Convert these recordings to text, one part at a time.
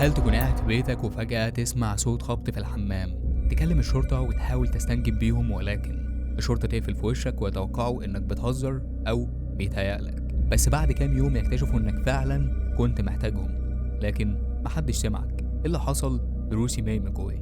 تخيل تكون قاعد في بيتك وفجأة تسمع صوت خبط في الحمام، تكلم الشرطة وتحاول تستنجد بيهم، ولكن الشرطة تقفل في وشك ويتوقعوا إنك بتهزر أو بيتهيألك. بس بعد كام يوم يكتشفوا إنك فعلا كنت محتاجهم، لكن محدش سمعك. إيه اللي حصل لروسي ماي ماكوي؟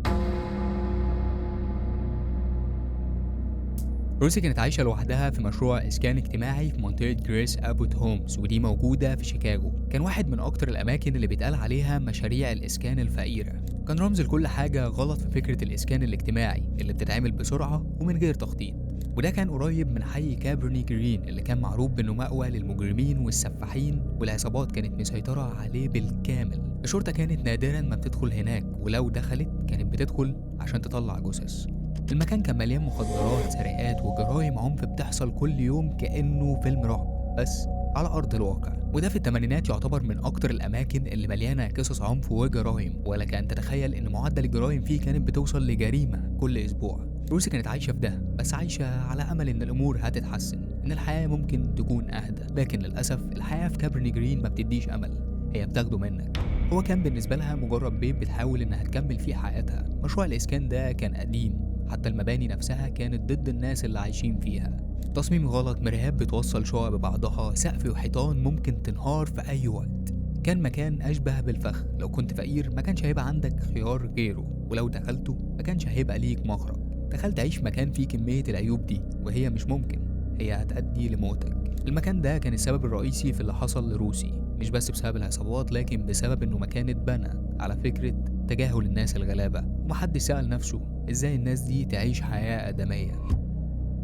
روسي كانت عايشة لوحدها في مشروع إسكان اجتماعي في منطقة جريس أبوت هومز، ودي موجودة في شيكاغو. كان واحد من أكتر الأماكن اللي بيتقال عليها مشاريع الإسكان الفقيرة. كان رمز لكل حاجة غلط في فكرة الإسكان الاجتماعي اللي بتتعمل بسرعة ومن غير تخطيط. وده كان قريب من حي كابرني جرين اللي كان معروف بأنه مأوى للمجرمين والسفاحين، والعصابات كانت مسيطرة عليه بالكامل. الشرطة كانت نادرا ما بتدخل هناك، ولو دخلت كانت بتدخل عشان تطلع جثث. المكان كان مليان مخدرات، سرقات، وجرائم عنف بتحصل كل يوم كأنه فيلم رعب، بس على أرض الواقع. وده في الثمانينات يعتبر من أكتر الأماكن اللي مليانة قصص عنف وجرائم، ولك أن تتخيل إن معدل الجرائم فيه كانت بتوصل لجريمة كل أسبوع. روسي كانت عايشة في ده، بس عايشة على أمل إن الأمور هتتحسن، إن الحياة ممكن تكون أهدى. لكن للأسف الحياة في كابرني جرين ما بتديش أمل، هي بتاخده منك. هو كان بالنسبة لها مجرد بيت بتحاول إنها تكمل فيه حياتها. مشروع الإسكان ده كان قديم، حتى المباني نفسها كانت ضد الناس اللي عايشين فيها. تصميم غلط، مرايات بتوصل شقق ببعضها، سقف وحيطان ممكن تنهار في أي وقت. كان مكان أشبه بالفخ. لو كنت فقير ما كانش هيبقى عندك خيار غيره، ولو دخلته ما كانش هيبقى ليك مخرج. تخيل تعيش في مكان فيه كمية العيوب دي، وهي مش ممكن، هي هتأدي لموتك. المكان ده كان السبب الرئيسي في اللي حصل لروسي، مش بس بسبب العصابات، لكن بسبب انه مكان اتبنى على فكرة تجاهل الناس الغلابة، ومحدش سأل نفسه ازاي الناس دي تعيش حياة آدمية.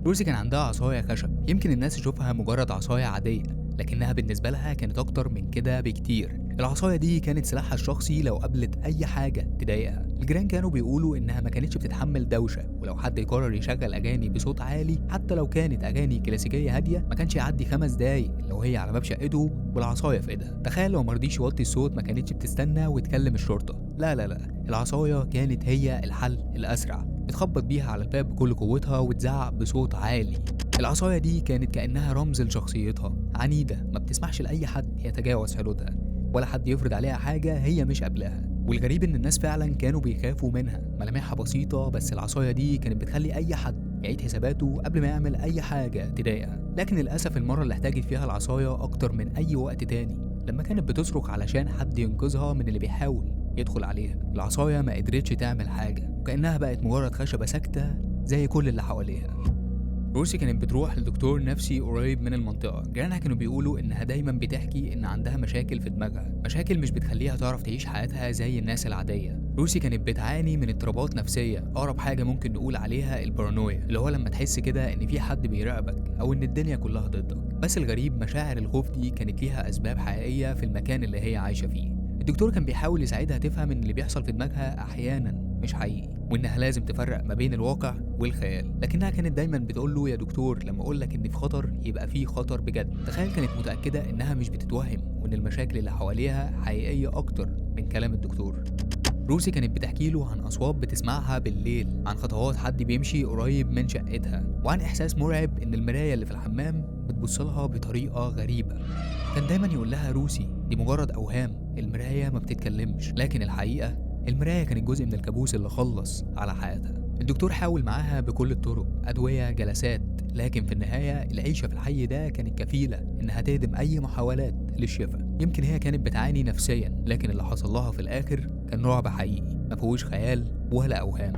روسي كان عندها عصاية خشب، يمكن الناس تشوفها مجرد عصاية عادية، لكنها بالنسبة لها كانت أكتر من كده بكتير. العصاية دي كانت سلاحها الشخصي لو قابلت أي حاجة تضايقها. الجيران كانوا بيقولوا إنها ما كانتش بتتحمل دوشة، ولو حد يقرر يشغل أغاني بصوت عالي حتى لو كانت أغاني كلاسيكية هادية ما كانش يعدي 5 دقايق لو هي على باب شقته والعصاية في إيدها. تخيل لو مرضيش يوطي الصوت ما كانتش بتستنى وتكلم الشرطة، لا لا لا، العصاية كانت هي الحل الأسرع. بتخبط بيها على الباب بكل قوتها وتزعق بصوت عالي. العصاية دي كانت كأنها رمز لشخصيتها، عنيدة ما بتسمحش لأي حد يتجاوز حدودها، ولا حد يفرض عليها حاجة هي مش قابلاها. والغريب إن الناس فعلا كانوا بيخافوا منها. ملامحها بسيطة، بس العصاية دي كانت بتخلي أي حد يعيد حساباته قبل ما يعمل أي حاجة تضايقها. لكن للأسف المرة اللي احتاجت فيها العصاية أكتر من أي وقت تاني لما كانت بتصرخ علشان حد ينقذها من اللي بيحاول يدخل عليها. العصاية ما قدرتش تعمل حاجة، وكأنها بقت مجرد خشبة ساكتة زي كل اللي حواليها. روسي كانت بتروح لدكتور نفسي قريب من المنطقة. جيرانها كانوا بيقولوا إنها دايما بتحكي إن عندها مشاكل في دماغها، مشاكل مش بتخليها تعرف تعيش حياتها زي الناس العادية. روسي كانت بتعاني من اضطرابات نفسية، أقرب حاجة ممكن نقول عليها البارانويا، اللي هو لما تحس كده إن في حد بيراقبك أو إن الدنيا كلها ضدك. بس الغريب مشاعر الخوف دي كانت ليها أسباب حقيقية في المكان اللي هي عايشة فيه. الدكتور كان بيحاول يساعدها تفهم إن اللي بيحصل في دماغها أحيانا مش حقيقي، وإنها لازم تفرق ما بين الواقع والخيال. لكنها كانت دايما بتقول له يا دكتور لما أقولك إن في خطر يبقى في خطر بجد. تخيل كانت متأكدة إنها مش بتتوهم، وإن المشاكل اللي حواليها حقيقية أكتر من كلام الدكتور. روسي كانت بتحكي له عن أصوات بتسمعها بالليل، عن خطوات حد بيمشي قريب من شقتها، وعن إحساس مرعب إن المراية اللي في الحمام بتبصلها بطريقة غريبة. كان دايما يقول لها روسي دي مجرد أوهام، المراية ما بتتكلمش. لكن الحقيقة المراية كانت جزء من الكابوس اللي خلص على حياتها. الدكتور حاول معاها بكل الطرق، أدوية، جلسات، لكن في النهاية العيشة في الحي ده كانت كفيلة إنها تهدم أي محاولات للشفاء. يمكن هي كانت بتعاني نفسيا، لكن اللي حصل لها في الآخر كان رعب حقيقي، ما فيهوش خيال ولا أوهام.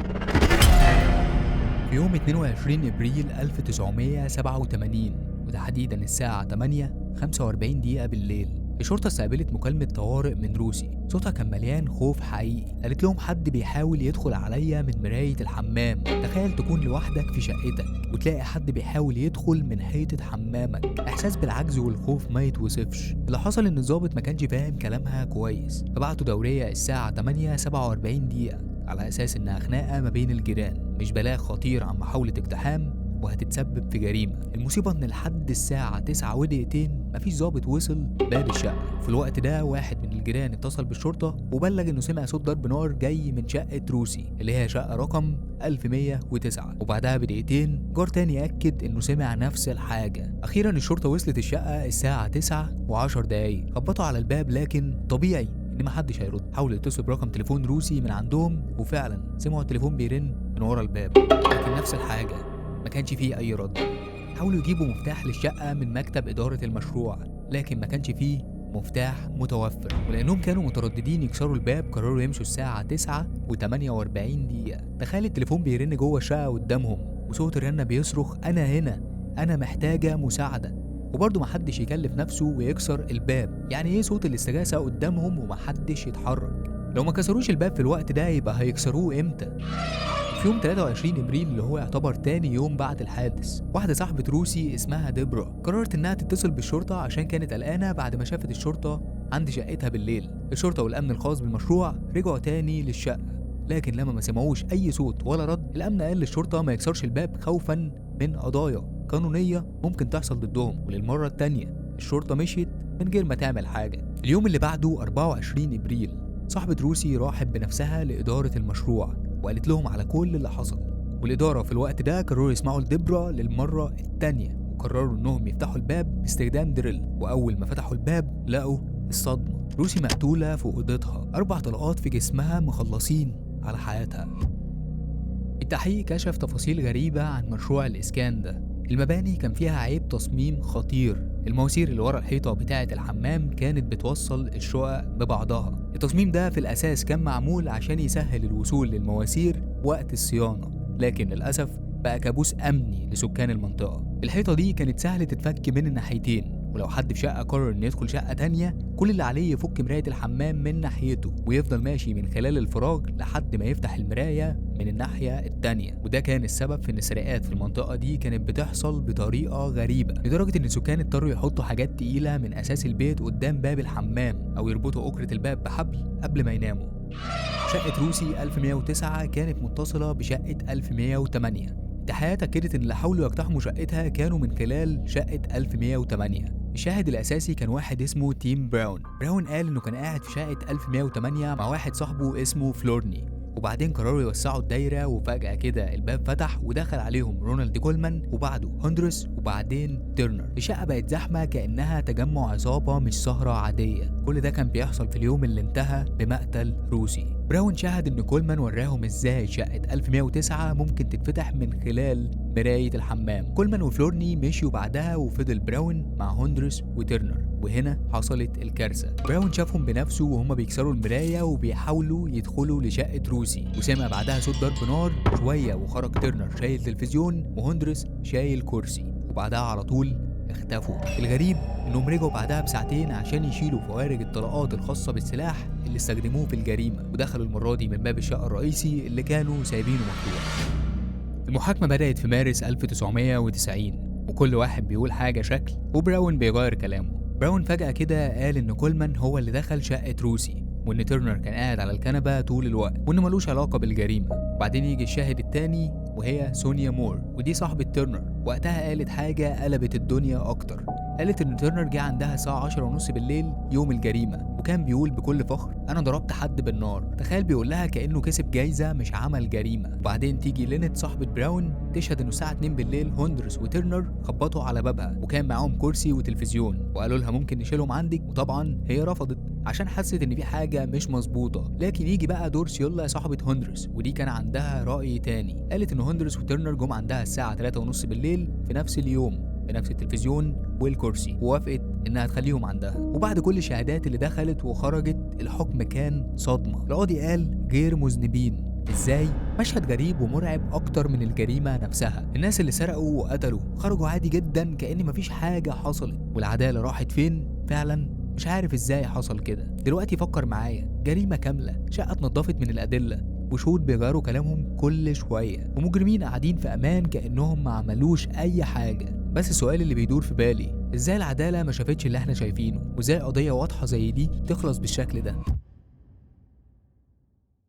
في يوم 22 إبريل 1987، وتحديدا الساعة 8:45 دقيقة بالليل، الشرطة استقبلت مكالمة طوارئ من روسي. صوتها كان مليان خوف حقيقي. قالت لهم حد بيحاول يدخل عليا من مراية الحمام. تخيل تكون لوحدك في شقتك وتلاقي حد بيحاول يدخل من حيطة حمامك. احساس بالعجز والخوف ما يتوصفش. اللي حصل ان الضابط ما كانش فاهم كلامها كويس، فبعتوا دورية الساعة 8:47 دقيقة على اساس انها خناقة ما بين الجيران، مش بلاغ خطير عن محاولة اقتحام وهتتسبب في جريمة. المصيبة ان لحد الساعة 9:02 مفيش ضابط وصل باب الشقة. في الوقت ده واحد من الجيران اتصل بالشرطة وبلغ انه سمع صوت ضرب نار جاي من شقة روسي اللي هي شقة رقم 1109. وبعدها بدقيقتين جار تاني اكد انه سمع نفس الحاجة. اخيرا الشرطة وصلت الشقة الساعة 9:10. خبطوا على الباب، لكن طبيعي ان محدش هيرد. حاولوا يتصلوا برقم تليفون روسي من عندهم، وفعلا سمعوا التليفون بيرن من ورا الباب، لكن نفس الحاجه، ما كانش فيه اي رد. حاولوا يجيبوا مفتاح للشقه من مكتب اداره المشروع، لكن ما كانش فيه مفتاح متوفر. ولانهم كانوا مترددين يكسروا الباب، قرروا يمشوا الساعه 9 و48 دقيقه. تخيل التليفون بيرن جوه الشقه قدامهم، وصوت الرنه بيصرخ انا هنا، انا محتاجه مساعده. وبرضه محدش يكلف نفسه ويكسر الباب. يعني ايه صوت الاستغاثه قدامهم ومحدش يتحرك؟ لو ما كسروش الباب في الوقت ده يبقى هيكسروه امتى؟ في يوم 23 ابريل اللي هو يعتبر تاني يوم بعد الحادث، واحده صاحبه روسي اسمها ديبرا قررت انها تتصل بالشرطه عشان كانت قلقانه بعد ما شافت الشرطه عند شقتها بالليل. الشرطه والامن الخاص بالمشروع رجعوا تاني للشقه، لكن لما ما سمعوش اي صوت ولا رد، الامن قال للشرطه ما يكسرش الباب خوفا من قضايا قانونيه ممكن تحصل ضدهم. وللمره التانيه الشرطه مشيت من غير ما تعمل حاجه. اليوم اللي بعده 24 ابريل، صاحبه روسي راحت بنفسها لاداره المشروع وقالت لهم على كل اللي حصل. والإدارة في الوقت ده قرروا يسمعوا لديبرا للمرة التانية، وقرروا إنهم يفتحوا الباب باستخدام دريل. وأول ما فتحوا الباب لقوا الصدمة، روسي مقتولة في أوضتها، 4 طلقات في جسمها مخلصين على حياتها. التحقيق كشف تفاصيل غريبة عن مشروع الإسكان ده. المباني كان فيها عيب تصميم خطير. المواسير اللي ورا الحيطة بتاعة الحمام كانت بتوصل الشقق ببعضها. التصميم ده في الأساس كان معمول عشان يسهل الوصول للمواسير وقت الصيانة، لكن للأسف بقى كابوس أمني لسكان المنطقة. الحيطة دي كانت سهلة تتفك من الناحيتين، ولو حد في شقة قرر إنه يدخل شقة تانية كل اللي عليه يفك مراية الحمام من ناحيته ويفضل ماشي من خلال الفراغ لحد ما يفتح المراية من الناحية التانية. وده كان السبب في إن السرقات في المنطقة دي كانت بتحصل بطريقة غريبة، لدرجة إن السكان اضطروا يحطوا حاجات تقيلة من أساس البيت قدام باب الحمام أو يربطوا أكرة الباب بحبل قبل ما يناموا. شقة روسي 1109 كانت متصلة بشقة 1108. التحقيقات أكدت إن اللي حاولوا يقتحموا شقتها كانوا من خلال شقة 1108. الشاهد الأساسي كان واحد اسمه تيم براون. قال إنه كان قاعد في شقة 1108 مع واحد صاحبه اسمه فلورني، وبعدين قرروا يوسعوا الدايرة، وفجأة كده الباب فتح ودخل عليهم رونالد كولمان وبعده هندرس وبعدين تيرنر. الشقة بقت زحمة كأنها تجمع عصابة مش سهرة عادية. كل ده كان بيحصل في اليوم اللي انتهى بمقتل روسي. براون شاهد إن كولمان وراهم إزاي شقة 1109 ممكن تتفتح من خلال مراية الحمام. كولمان وفلورني مشيوا بعدها، وفضل براون مع هندرس وتيرنر، وهنا حصلت الكارثة. براون شافهم بنفسه وهم بيكسروا المراية وبيحاولوا يدخلوا لشقة روسي، وسمع بعدها صوت ضرب نار شوية، وخرج تيرنر شايل تلفزيون وهندرس شايل كرسي، وبعدها على طول اختفوا. الغريب انهم رجعوا بعدها بساعتين عشان يشيلوا فوارج الطلقات الخاصة بالسلاح اللي استخدموه في الجريمة، ودخلوا المرة دي من باب الشقة الرئيسي اللي كانوا سايبينه مفتوح. المحاكمة بدأت في مارس 1990، وكل واحد بيقول حاجة شكل، وبراون بيغير كلامه. براون فجأة كده قال إن كولمان هو اللي دخل شقة روسي، وإن تيرنر كان قاعد على الكنبة طول الوقت، وإنه ملوش علاقة بالجريمة. وبعدين يجي الشاهد التاني وهي سونيا مور، ودي صاحبة تيرنر. وقتها قالت حاجة قلبت الدنيا أكتر. قالت إن تيرنر جه عندها الساعة 10:30 بالليل يوم الجريمة، وكان بيقول بكل فخر أنا ضربت حد بالنار. تخيل بيقول لها كأنه كسب جايزة مش عمل جريمة. وبعدين تيجي لينت صاحبة براون تشهد إنه الساعة 2 بالليل هندرس وتيرنر خبطوا على بابها، وكان معاهم كرسي وتلفزيون، وقالوا لها ممكن نشيلهم عندك، وطبعا هي رفضت عشان حست إن في حاجة مش مظبوطة. لكن يجي بقى دور سيولا صاحبة هندرس، ودي كان عندها رأي تاني. قالت إن هندرس وتيرنر جم عندها الساعة 3:30 بالليل في نفس اليوم بنفس التلفزيون والكرسي، ووافقت انها تخليهم عندها. وبعد كل الشهادات اللي دخلت وخرجت الحكم كان صدمة. القاضي قال غير مذنبين. ازاي؟ مشهد غريب ومرعب اكتر من الجريمة نفسها. الناس اللي سرقوا وقتلوا خرجوا عادي جدا كأن مفيش حاجة حصلت. والعدالة راحت فين؟ فعلا مش عارف ازاي حصل كده. دلوقتي فكر معايا، جريمة كاملة، شقة اتنضفت من الأدلة، وشهود بيغيروا كلامهم كل شوية، ومجرمين قاعدين في أمان كأنهم ما عملوش أي حاجة. بس السؤال اللي بيدور في بالي، ازاي العدالة ما شافتش اللي احنا شايفينه؟ وازاي قضية واضحة زي دي تخلص بالشكل ده؟